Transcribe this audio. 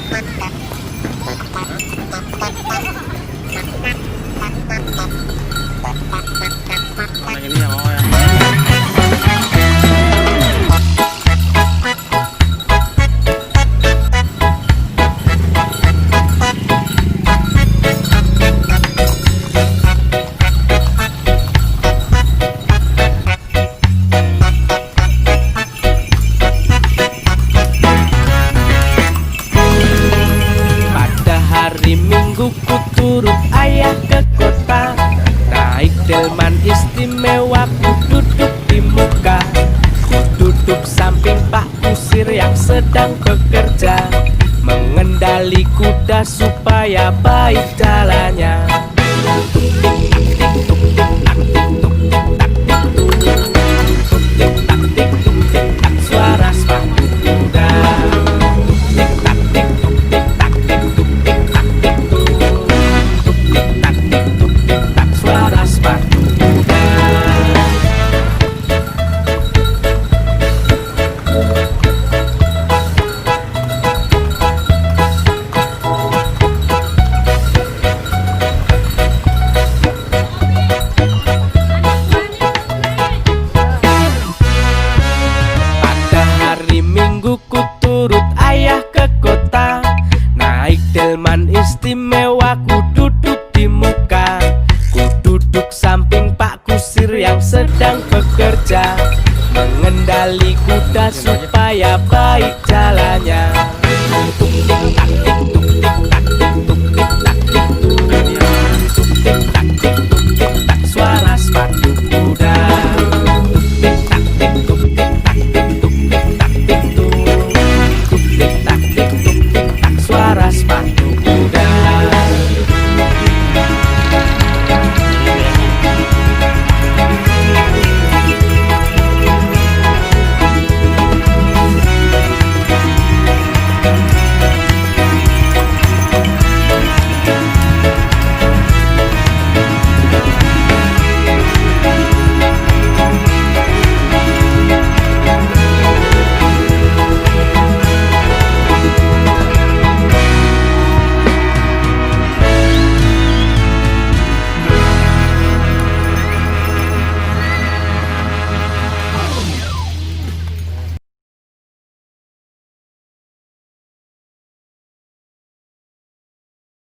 Ini ya mau ya. Hari Minggu ku turut ayah ke kota, naik delman istimewa, ku duduk di muka. Ku duduk samping Pak Kusir yang sedang bekerja, mengendali kuda supaya baik jalannya. Suara sepatu kuda, suara sepatu kuda. Pada hari Minggu ku turut ayah ke kota, naik delman istimewa, ku duduk di muka. Ku duduk samping Pak Kusir yang sedang bekerja, mengendali kuda supaya